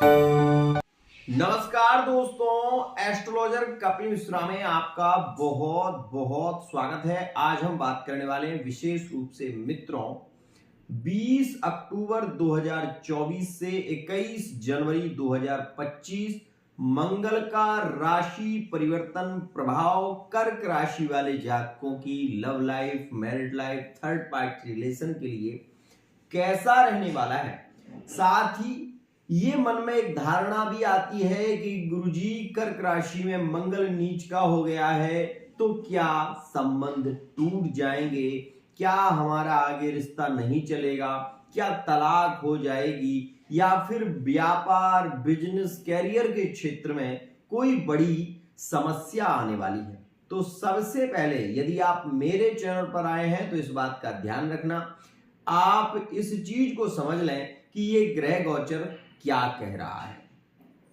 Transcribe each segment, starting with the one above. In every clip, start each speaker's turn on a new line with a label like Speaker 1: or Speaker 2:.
Speaker 1: नमस्कार दोस्तों, एस्ट्रोलॉजर कपिल मिश्रा में आपका बहुत बहुत स्वागत है। आज हम बात करने वाले हैं विशेष रूप से मित्रों 20 अक्टूबर 2024 से 21 जनवरी 2025 मंगल का राशि परिवर्तन प्रभाव कर्क राशि वाले जातकों की love life, married life, third party relation के लिए कैसा रहने वाला है। साथ ही ये मन में एक धारणा भी आती है कि गुरुजी कर्क राशि में मंगल नीच का हो गया है तो क्या संबंध टूट जाएंगे, क्या हमारा आगे रिश्ता नहीं चलेगा, क्या तलाक हो जाएगी या फिर व्यापार, बिजनेस, कैरियर के क्षेत्र में कोई बड़ी समस्या आने वाली है। तो सबसे पहले यदि आप मेरे चैनल पर आए हैं तो इस बात का ध्यान रखना, आप इस चीज को समझ लें कि ये ग्रह गोचर क्या कह रहा है,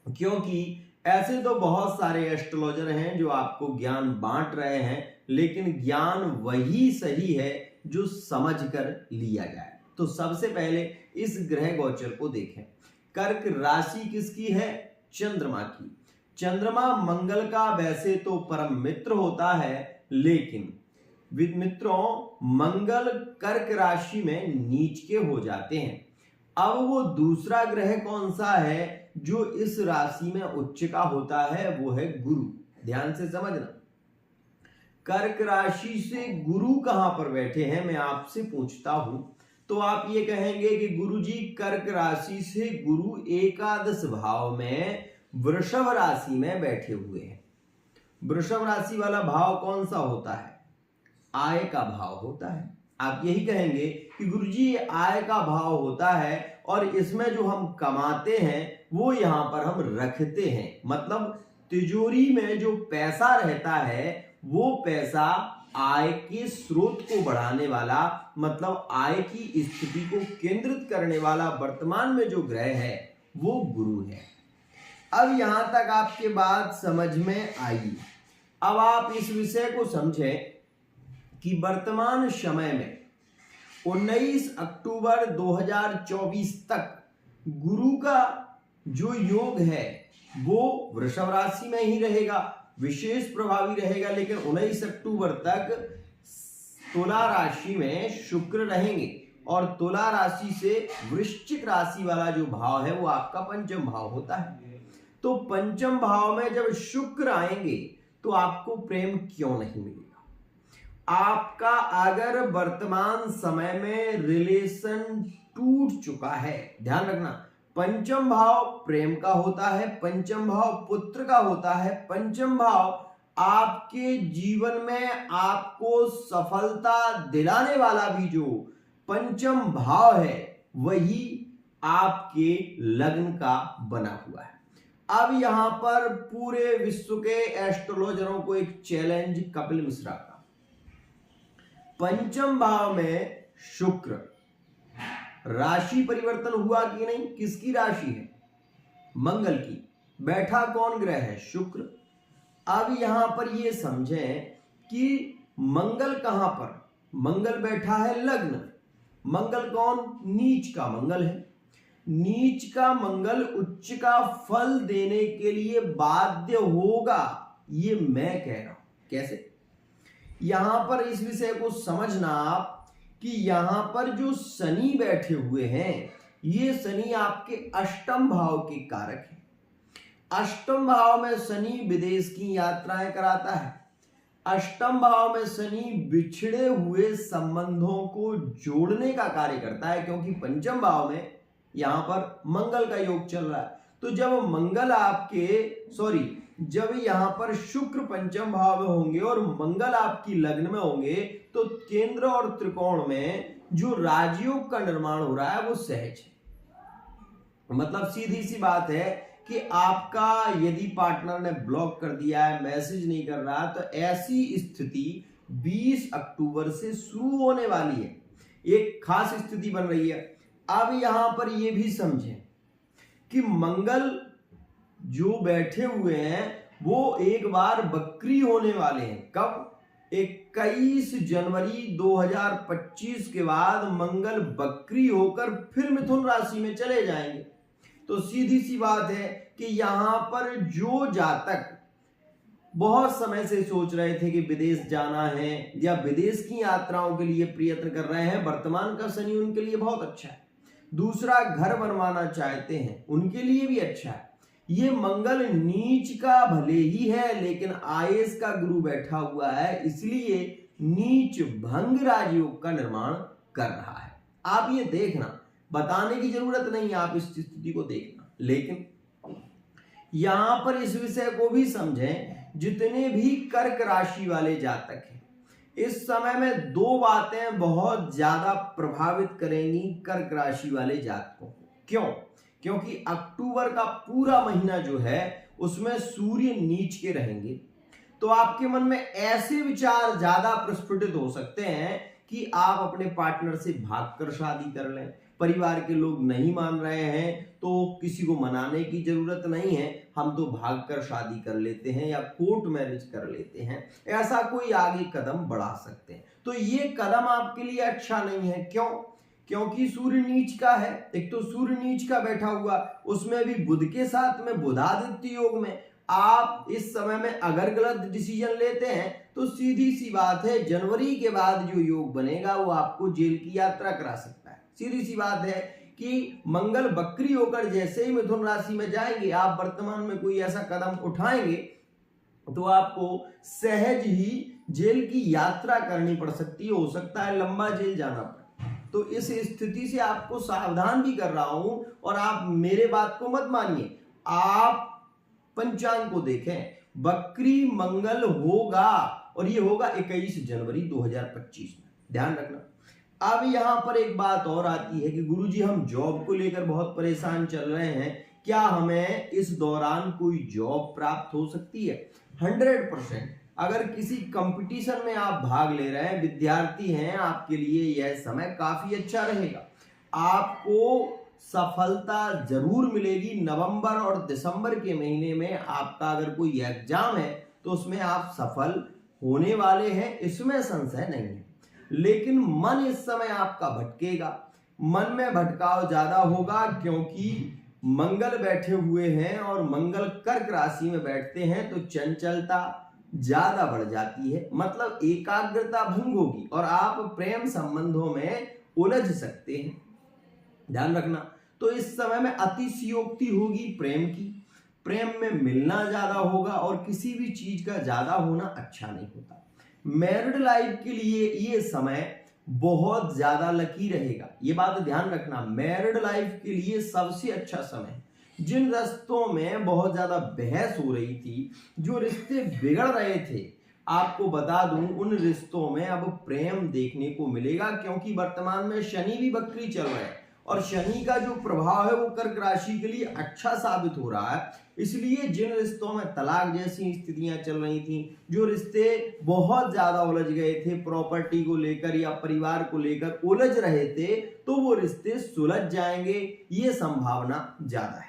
Speaker 1: क्योंकि ऐसे तो बहुत सारे एस्ट्रोलॉजर हैं जो आपको ज्ञान बांट रहे हैं, लेकिन ज्ञान वही सही है जो समझकर लिया जाए। तो सबसे पहले इस ग्रह गोचर को देखें। कर्क राशि किसकी है? चंद्रमा की। चंद्रमा मंगल का वैसे तो परम मित्र होता है, लेकिन मित्रों मंगल कर्क राशि में नीच के हो जाते हैं। अब वो दूसरा ग्रह कौन सा है जो इस राशि में उच्च का होता है? वो है गुरु। ध्यान से समझना, कर्क राशि से गुरु कहां पर बैठे हैं मैं आपसे पूछता हूं तो आप ये कहेंगे कि गुरुजी कर्क राशि से गुरु एकादश भाव में वृषभ राशि में बैठे हुए हैं। वृषभ राशि वाला भाव कौन सा होता है? आय का भाव होता है। आप यही कहेंगे कि गुरुजी ये आय का भाव होता है और इसमें जो हम कमाते हैं वो यहां पर हम रखते हैं, मतलब तिजोरी में जो पैसा रहता है वो पैसा आय के स्रोत को बढ़ाने वाला, मतलब आय की स्थिति को केंद्रित करने वाला वर्तमान में जो ग्रह है वो गुरु है। अब यहां तक आपके बात समझ में आई। अब आप इस विषय को समझें कि वर्तमान समय में 19 अक्टूबर 2024 तक गुरु का जो योग है वो वृषभ राशि में ही रहेगा, विशेष प्रभावी रहेगा, लेकिन 19 अक्टूबर तक तुला राशि में शुक्र रहेंगे और तुला राशि से वृश्चिक राशि वाला जो भाव है वो आपका पंचम भाव होता है। तो पंचम भाव में जब शुक्र आएंगे तो आपको प्रेम क्यों नहीं मिलेगा? आपका अगर वर्तमान समय में रिलेशन टूट चुका है, ध्यान रखना, पंचम भाव प्रेम का होता है, पंचम भाव पुत्र का होता है, पंचम भाव आपके जीवन में आपको सफलता दिलाने वाला भी जो पंचम भाव है वही आपके लग्न का बना हुआ है। अब यहां पर पूरे विश्व के एस्ट्रोलॉजरों को एक चैलेंज कपिल मिश्रा का। पंचम भाव में शुक्र, राशि परिवर्तन हुआ कि नहीं? किसकी राशि है? मंगल की। बैठा कौन ग्रह है? शुक्र। अब यहां पर ये समझें कि मंगल कहां पर? मंगल बैठा है लग्न। मंगल कौन? नीच का मंगल है। नीच का मंगल उच्च का फल देने के लिए बाध्य होगा, ये मैं कह रहा हूं। कैसे? यहां पर इस विषय को समझना आप कि यहां पर जो शनि बैठे हुए हैं ये शनि आपके अष्टम भाव के कारक हैं। अष्टम भाव में शनि विदेश की यात्राएं कराता है। अष्टम भाव में शनि बिछड़े हुए संबंधों को जोड़ने का कार्य करता है, क्योंकि पंचम भाव में यहां पर मंगल का योग चल रहा है। तो जब मंगल जब यहां पर शुक्र पंचम भाव में होंगे और मंगल आपकी लग्न में होंगे तो केंद्र और त्रिकोण में जो राजयोग का निर्माण हो रहा है वो सहज है। मतलब सीधी सी बात है कि आपका यदि पार्टनर ने ब्लॉक कर दिया है, मैसेज नहीं कर रहा, तो ऐसी स्थिति 20 अक्टूबर से शुरू होने वाली है, एक खास स्थिति बन रही है। अब यहां पर यह भी समझें कि मंगल जो बैठे हुए हैं वो एक बार वक्री होने वाले हैं। कब? 21 जनवरी 2025 के बाद मंगल वक्री होकर फिर मिथुन राशि में चले जाएंगे। तो सीधी सी बात है कि यहां पर जो जातक बहुत समय से सोच रहे थे कि विदेश जाना है या विदेश की यात्राओं के लिए प्रयत्न कर रहे हैं, वर्तमान का शनि उनके लिए बहुत अच्छा है। दूसरा, घर बनवाना चाहते हैं उनके लिए भी अच्छा है। ये मंगल नीच का भले ही है लेकिन आयस का गुरु बैठा हुआ है, इसलिए नीच भंग राजयोग का निर्माण कर रहा है। आप ये देखना, बताने की जरूरत नहीं है, आप इस स्थिति को देखना। लेकिन यहां पर इस विषय को भी समझें, जितने भी कर्क राशि वाले जातक हैं, इस समय में दो बातें बहुत ज्यादा प्रभावित करेंगी कर्क राशि वाले जातकों को। क्यों? क्योंकि अक्टूबर का पूरा महीना जो है उसमें सूर्य नीच के रहेंगे, तो आपके मन में ऐसे विचार ज्यादा प्रस्फुटित हो सकते हैं कि आप अपने पार्टनर से भागकर शादी कर लें। परिवार के लोग नहीं मान रहे हैं तो किसी को मनाने की जरूरत नहीं है, हम तो भागकर शादी कर लेते हैं या कोर्ट मैरिज कर लेते हैं, ऐसा कोई आगे कदम बढ़ा सकते हैं। तो ये कदम आपके लिए अच्छा नहीं है। क्यों? क्योंकि सूर्य नीच का है। एक तो सूर्य नीच का बैठा हुआ, उसमें भी बुध के साथ में, बुधादित्य योग में। आप इस समय में अगर गलत डिसीजन लेते हैं तो सीधी सी बात है, जनवरी के बाद जो योग बनेगा वो आपको जेल की यात्रा करा सकता है। सीधी सी बात है कि मंगल बकरी होकर जैसे ही मिथुन राशि में जाएंगे, आप वर्तमान में कोई ऐसा कदम उठाएंगे तो आपको सहज ही जेल की यात्रा करनी पड़ सकती है, हो सकता है लंबा जेल जाना पड़े। तो इस स्थिति से आपको सावधान भी कर रहा हूं, और आप मेरे बात को मत मानिए, आप पंचांग को देखें, बकरी मंगल होगा और ये होगा 21 जनवरी 2025 में, ध्यान रखना। अब यहां पर एक बात और आती है कि गुरुजी हम जॉब को लेकर बहुत परेशान चल रहे हैं, क्या हमें इस दौरान कोई जॉब प्राप्त हो सकती है? 100%। अगर किसी कंपटीशन में आप भाग ले रहे हैं, विद्यार्थी हैं, आपके लिए यह समय काफी अच्छा रहेगा। आपको सफलता जरूर मिलेगी। नवंबर और दिसंबर के महीने में आपका अगर कोई एग्जाम है तो उसमें आप सफल होने वाले हैं, इसमें संशय नहीं है। लेकिन मन इस समय आपका भटकेगा, मन में भटकाव ज्यादा होगा, क्योंकि मंगल बैठे हुए हैं और मंगल कर्क राशि में बैठते हैं तो चंचलता ज्यादा बढ़ जाती है, मतलब एकाग्रता भंग होगी और आप प्रेम संबंधों में उलझ सकते हैं, ध्यान रखना। तो इस समय में अतिशयोक्ति होगी प्रेम की, प्रेम में मिलना ज्यादा होगा और किसी भी चीज का ज्यादा होना अच्छा नहीं होता। मैरिड लाइफ के लिए ये समय बहुत ज्यादा लकी रहेगा, ये बात ध्यान रखना। मैरिड लाइफ के लिए सबसे अच्छा समय है। जिन रिश्तों में बहुत ज्यादा बहस हो रही थी, जो रिश्ते बिगड़ रहे थे, आपको बता दूं उन रिश्तों में अब प्रेम देखने को मिलेगा, क्योंकि वर्तमान में शनि भी बकरी चल रहा है और शनि का जो प्रभाव है वो कर्क राशि के लिए अच्छा साबित हो रहा है। इसलिए जिन रिश्तों में तलाक जैसी स्थितियां चल रही थी, जो रिश्ते बहुत ज्यादा उलझ गए थे, प्रॉपर्टी को लेकर या परिवार को लेकर उलझ रहे थे, तो वो रिश्ते सुलझ जाएंगे, ये संभावना ज्यादा है।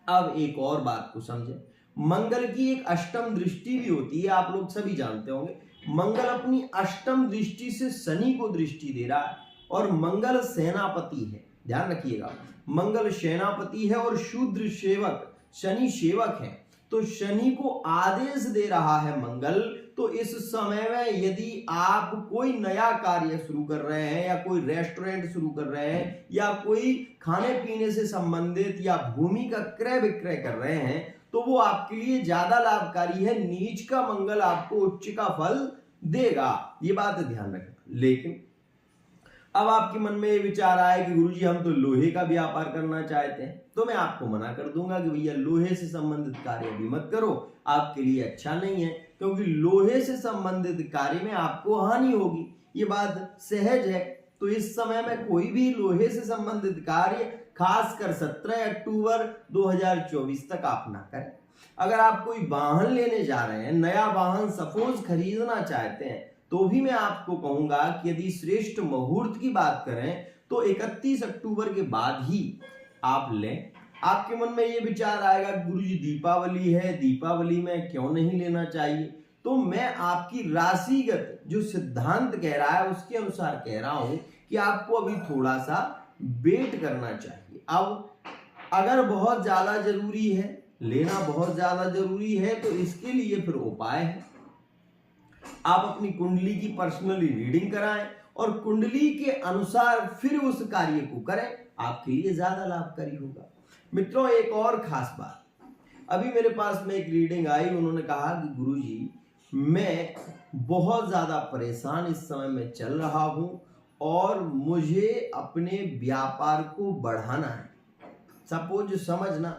Speaker 1: अब एक और बात को समझें, मंगल की एक अष्टम दृष्टि भी होती है, आप लोग सभी जानते होंगे। मंगल अपनी अष्टम दृष्टि से शनि को दृष्टि दे रहा है और मंगल सेनापति है, ध्यान रखिएगा। मंगल सेनापति है और शूद्र सेवक, शनि सेवक है, तो शनि को आदेश दे रहा है मंगल। तो इस समय में यदि आप कोई नया कार्य शुरू कर रहे हैं या कोई रेस्टोरेंट शुरू कर रहे हैं या कोई खाने पीने से संबंधित या भूमि का क्रय विक्रय कर रहे हैं, तो वो आपके लिए ज्यादा लाभकारी है। नीच का मंगल आपको उच्च का फल देगा, ये बात ध्यान रखना। लेकिन अब आपके मन में ये विचार आया कि गुरुजी हम तो लोहे का व्यापार करना चाहते हैं, तो मैं आपको मना कर दूंगा कि भैया लोहे से संबंधित कार्य भी मत करो, आपके लिए अच्छा नहीं है, क्योंकि लोहे से संबंधित कार्य में आपको हानि होगी, ये बात सहज है। तो इस समय में कोई भी लोहे से संबंधित कार्य खासकर 17 अक्टूबर 2024 तक आप ना करें। अगर आप कोई वाहन लेने जा रहे हैं, नया वाहन सपोज खरीदना चाहते हैं, तो भी मैं आपको कहूंगा कि यदि श्रेष्ठ मुहूर्त की बात करें तो 31 अक्टूबर के बाद ही आप लें। आपके मन में ये विचार आएगा गुरुजी दीपावली है, दीपावली में क्यों नहीं लेना चाहिए, तो मैं आपकी राशिगत जो सिद्धांत कह रहा है उसके अनुसार कह रहा हूं कि आपको अभी थोड़ा सा वेट करना चाहिए। अब अगर बहुत ज्यादा जरूरी है, लेना बहुत ज्यादा जरूरी है, तो इसके लिए फिर उपाय है, आप अपनी कुंडली की पर्सनली रीडिंग कराएं और कुंडली के अनुसार फिर उस कार्य को करें, आपके लिए ज्यादा लाभकारी होगा। मित्रों, एक और खास बात, अभी मेरे पास में एक रीडिंग आई, उन्होंने कहा कि गुरुजी मैं बहुत ज्यादा परेशान इस समय में चल रहा हूं और मुझे अपने व्यापार को बढ़ाना है। सपोज समझना,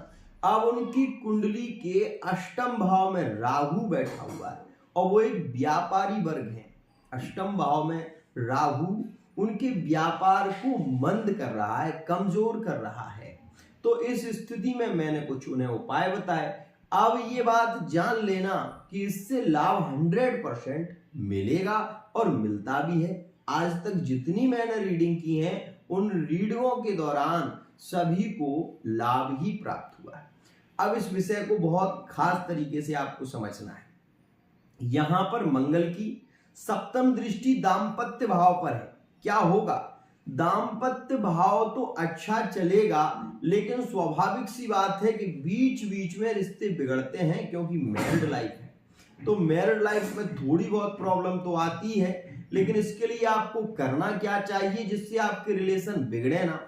Speaker 1: अब उनकी कुंडली के अष्टम भाव में राहु बैठा हुआ है और वो एक व्यापारी वर्ग है। अष्टम भाव में राहु उनके व्यापार को मंद कर रहा है, कमजोर कर रहा है। तो इस स्थिति में मैंने कुछ उन्हें उपाय बताए। अब ये बात जान लेना कि इससे लाभ 100% मिलेगा और मिलता भी है। आज तक जितनी मैंने रीडिंग की है, उन रीडिंगों के दौरान सभी को लाभ ही प्राप्त हुआ है। अब इस विषय को बहुत खास तरीके से आपको समझना है। यहां पर मंगल की सप्तम दृष्टि दाम्पत्य भाव पर है। क्या होगा? दाम्पत्य भाव तो अच्छा चलेगा, लेकिन स्वाभाविक सी बात है कि बीच बीच में रिश्ते बिगड़ते हैं, क्योंकि मैरिड लाइफ है। तो मैरिड लाइफ में थोड़ी बहुत प्रॉब्लम तो आती है, लेकिन इसके लिए आपको करना क्या चाहिए जिससे आपके रिलेशन बिगड़े ना?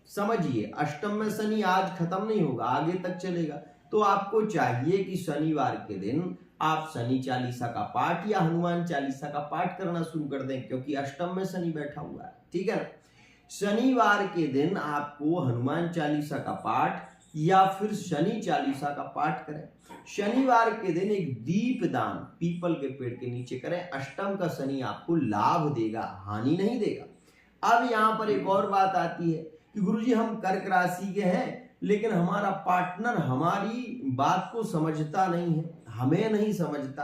Speaker 1: समझिए, अष्टम में शनि आज खत्म नहीं होगा, आगे तक चलेगा। तो आपको चाहिए कि शनिवार के दिन आप शनि चालीसा का पाठ या हनुमान चालीसा का पाठ करना शुरू कर दें, क्योंकि अष्टम में शनि बैठा हुआ है। ठीक है ना? शनिवार के दिन आपको हनुमान चालीसा का पाठ या फिर शनि चालीसा का पाठ करें। शनिवार के दिन एक दीप दान पीपल के पेड़ के नीचे करें। अष्टम का शनि आपको लाभ देगा, हानि नहीं देगा। अब यहां पर एक और बात आती है कि गुरुजी हम कर्क राशि के हैं, लेकिन हमारा पार्टनर हमारी बात को समझता नहीं है, हमें नहीं समझता।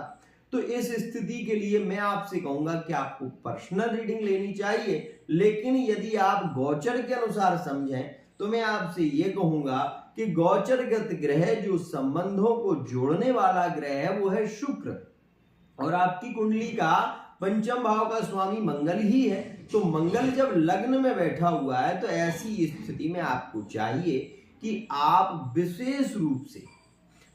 Speaker 1: तो इस स्थिति के लिए मैं आपसे कहूंगा कि आपको पर्सनल रीडिंग लेनी चाहिए, लेकिन यदि आप गोचर के अनुसार समझें तो मैं आपसे ये कहूंगा कि गोचरगत ग्रह जो संबंधों को जोड़ने वाला ग्रह है वो है शुक्र, और आपकी कुंडली का पंचम भाव का स्वामी मंगल ही है। तो मंगल जब लग्न में बैठा हुआ है, तो ऐसी स्थिति में आपको चाहिए कि आप विशेष रूप से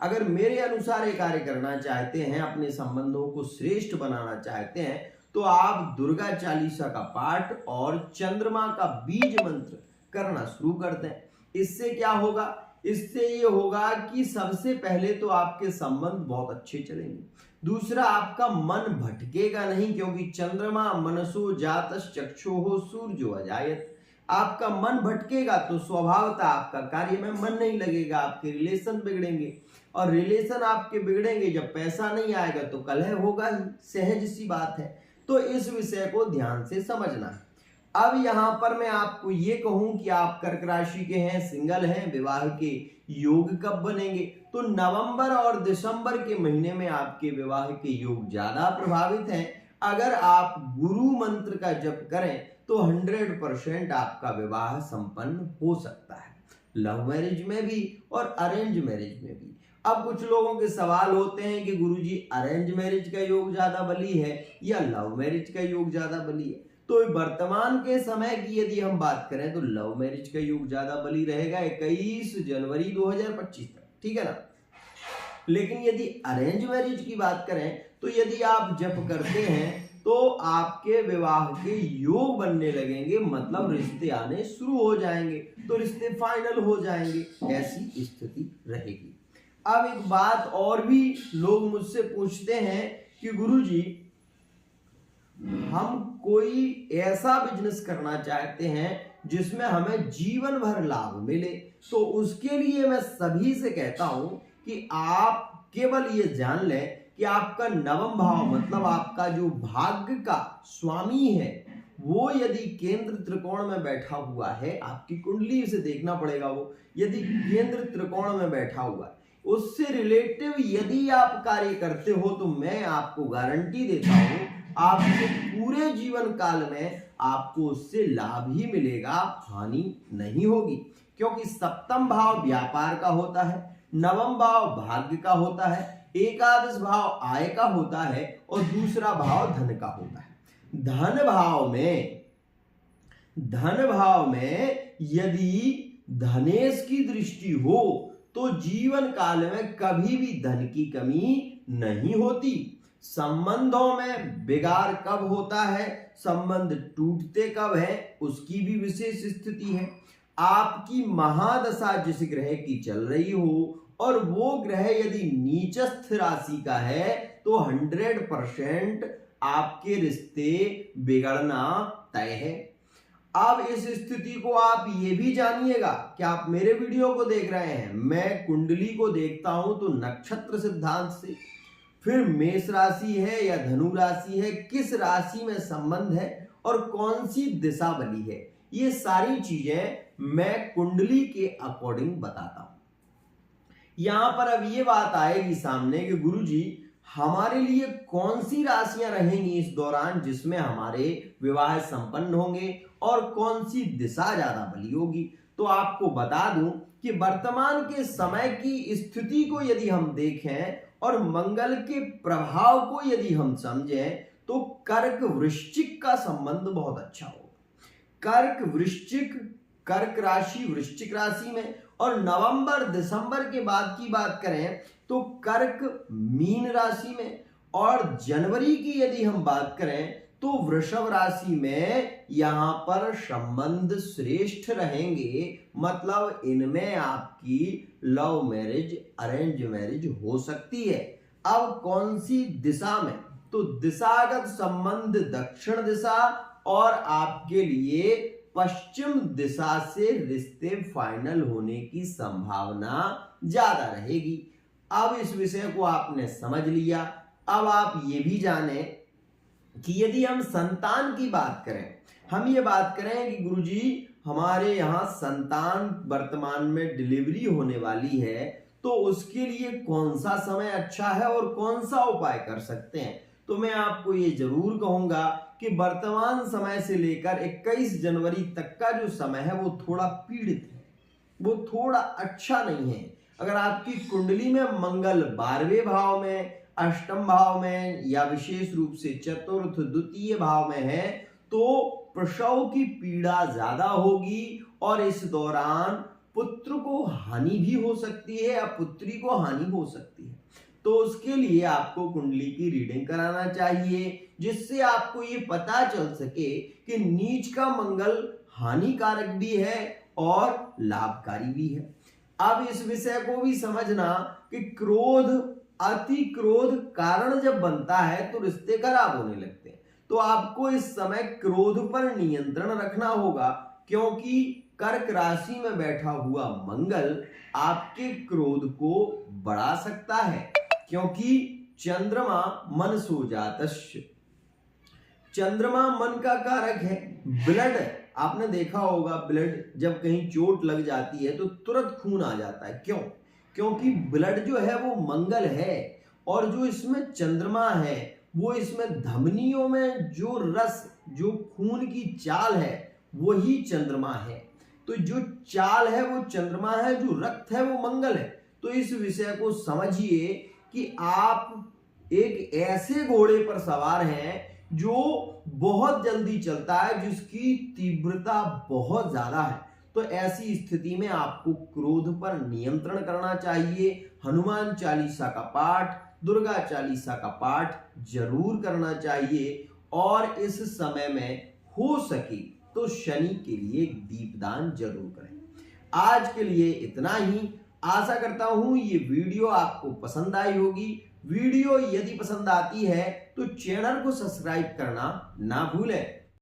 Speaker 1: अगर मेरे अनुसार ये कार्य करना चाहते हैं, अपने संबंधों को श्रेष्ठ बनाना चाहते हैं, तो आप दुर्गा चालीसा का पाठ और चंद्रमा का बीज मंत्र करना शुरू कर दें। इससे क्या होगा? इससे ये होगा कि सबसे पहले तो आपके संबंध बहुत अच्छे चलेंगे। दूसरा, आपका मन भटकेगा नहीं, क्योंकि चंद्रमा मनसो जातस् चक्षुः सूर्यो अजायत। आपका मन भटकेगा तो स्वभावतः आपका कार्य में मन नहीं लगेगा, आपके रिलेशन बिगड़ेंगे, और रिलेशन आपके बिगड़ेंगे जब पैसा नहीं आएगा तो कलह होगा ही, सहज सी बात है। तो इस विषय को ध्यान से समझना है। अब यहां पर मैं आपको ये कहूं कि आप कर्क राशि के हैं, सिंगल हैं, विवाह के योग कब बनेंगे? तो नवंबर और दिसंबर के महीने में आपके विवाह के योग ज्यादा प्रभावित हैं। अगर आप गुरु मंत्र का जप करें तो 100% आपका विवाह संपन्न हो सकता है, लव मैरिज में भी और अरेंज मैरिज में भी। अब कुछ लोगों के सवाल होते हैं कि गुरुजी अरेंज मैरिज का योग ज्यादा बली है या लव मैरिज का योग ज्यादा बली है? तो वर्तमान के समय की यदि हम बात करें तो लव मैरिज का योग ज्यादा बली रहेगा 21 जनवरी 2025 तक, ठीक है ना? लेकिन यदि अरेंज मैरिज की बात करें तो यदि आप जप करते हैं तो आपके विवाह के योग बनने लगेंगे, मतलब रिश्ते आने शुरू हो जाएंगे, तो रिश्ते फाइनल हो जाएंगे, ऐसी स्थिति रहेगी। अब एक बात और भी लोग मुझसे पूछते हैं कि गुरुजी हम कोई ऐसा बिजनेस करना चाहते हैं जिसमें हमें जीवन भर लाभ मिले, तो उसके लिए मैं सभी से कहता हूं कि आप केवल ये जान लें कि आपका नवम भाव, मतलब आपका जो भाग्य का स्वामी है, वो यदि केंद्र त्रिकोण में बैठा हुआ है, आपकी कुंडली से देखना पड़ेगा, वो यदि केंद्र त्रिकोण में बैठा हुआ है, उससे रिलेटिव यदि आप कार्य करते हो तो मैं आपको गारंटी देता हूं आपके पूरे जीवन काल में आपको उससे लाभ ही मिलेगा, हानि नहीं होगी। क्योंकि सप्तम भाव व्यापार का होता है, नवम भाव भाग्य का होता है, एकादश भाव आय का होता है और दूसरा भाव धन का होता है। धन भाव में यदि धनेश की दृष्टि हो तो जीवन काल में कभी भी धन की कमी नहीं होती। संबंधों में बिगाड़ कब होता है, संबंध टूटते कब है, उसकी भी विशेष स्थिति है। आपकी महादशा जिस ग्रह की चल रही हो और वो ग्रह यदि नीचस्थ राशि का है तो 100% आपके रिश्ते बिगड़ना तय है। अब इस स्थिति को आप ये भी जानिएगा कि आप मेरे वीडियो को देख रहे हैं, मैं कुंडली को देखता हूं तो नक्षत्र सिद्धांत से, फिर मेष राशि है या धनु राशि है, किस राशि में संबंध है और कौन सी दिशा बली है, ये सारी चीजें मैं कुंडली के अकॉर्डिंग बताता हूं। यहां पर अब ये बात आएगी सामने कि गुरुजी हमारे लिए कौन सी राशियां रहेंगी इस दौरान जिसमें हमारे विवाह संपन्न होंगे और कौन सी दिशा ज्यादा बली होगी। तो आपको बता दूं कि वर्तमान के समय की स्थिति को यदि हम देखें और मंगल के प्रभाव को यदि हम समझें तो कर्क वृश्चिक का संबंध बहुत अच्छा होगा। कर्क वृश्चिक, कर्क राशि वृश्चिक राशि में, और नवंबर दिसंबर के बाद की बात करें तो कर्क मीन राशि में, और जनवरी की यदि हम बात करें तो वृषभ राशि में यहां पर संबंध श्रेष्ठ रहेंगे। मतलब इनमें आपकी लव मैरिज, अरेंज मैरिज हो सकती है। अब कौन सी दिशा में, तो दिशागत संबंध दक्षिण दिशा और आपके लिए पश्चिम दिशा से रिश्ते फाइनल होने की संभावना ज्यादा रहेगी। अब इस विषय को आपने समझ लिया। अब आप ये भी जाने कि यदि हम संतान की बात करें, हम ये बात करें कि गुरुजी हमारे यहाँ संतान वर्तमान में डिलीवरी होने वाली है, तो उसके लिए कौन सा समय अच्छा है और कौन सा उपाय कर सकते हैं, तो मैं आपको ये जरूर कहूंगा कि वर्तमान समय से लेकर 21 जनवरी तक का जो समय है वो थोड़ा पीड़ित है, वो थोड़ा अच्छा नहीं है। अगर आपकी कुंडली में मंगल 12वें भाव में, अष्टम भाव में या विशेष रूप से चतुर्थ द्वितीय भाव में है तो प्रसव की पीड़ा ज्यादा होगी और इस दौरान पुत्र को हानि भी हो सकती है या पुत्री को हानि हो सकती है। तो उसके लिए आपको कुंडली की रीडिंग कराना चाहिए जिससे आपको ये पता चल सके कि नीच का मंगल हानिकारक भी है और लाभकारी भी है। अब इस विषय को भी समझना कि क्रोध, अति क्रोध कारण जब बनता है तो रिश्ते खराब होने लगते हैं। तो आपको इस समय क्रोध पर नियंत्रण रखना होगा क्योंकि कर्क राशि में बैठा हुआ मंगल आपके क्रोध को बढ़ा सकता है, क्योंकि चंद्रमा मन सो जातस्य, चंद्रमा मन का कारक है। ब्लड आपने देखा होगा, ब्लड जब कहीं चोट लग जाती है तो तुरंत खून आ जाता है। क्यों? क्योंकि ब्लड जो है वो मंगल है और जो इसमें चंद्रमा है वो इसमें धमनियों में जो रस, जो खून की चाल है वही चंद्रमा है। तो जो चाल है वो चंद्रमा है, जो रक्त है वो मंगल है। तो इस विषय को समझिए कि आप एक ऐसे घोड़े पर सवार हैं जो बहुत जल्दी चलता है, जिसकी तीव्रता बहुत ज्यादा है। तो ऐसी स्थिति में आपको क्रोध पर नियंत्रण करना चाहिए। हनुमान चालीसा का पाठ, दुर्गा चालीसा का पाठ जरूर करना चाहिए और इस समय में हो सके तो शनि के लिए दीपदान जरूर करें। आज के लिए इतना ही। आशा करता हूं ये वीडियो आपको पसंद आई होगी। वीडियो यदि पसंद आती है तो चैनल को सब्सक्राइब करना ना भूलें।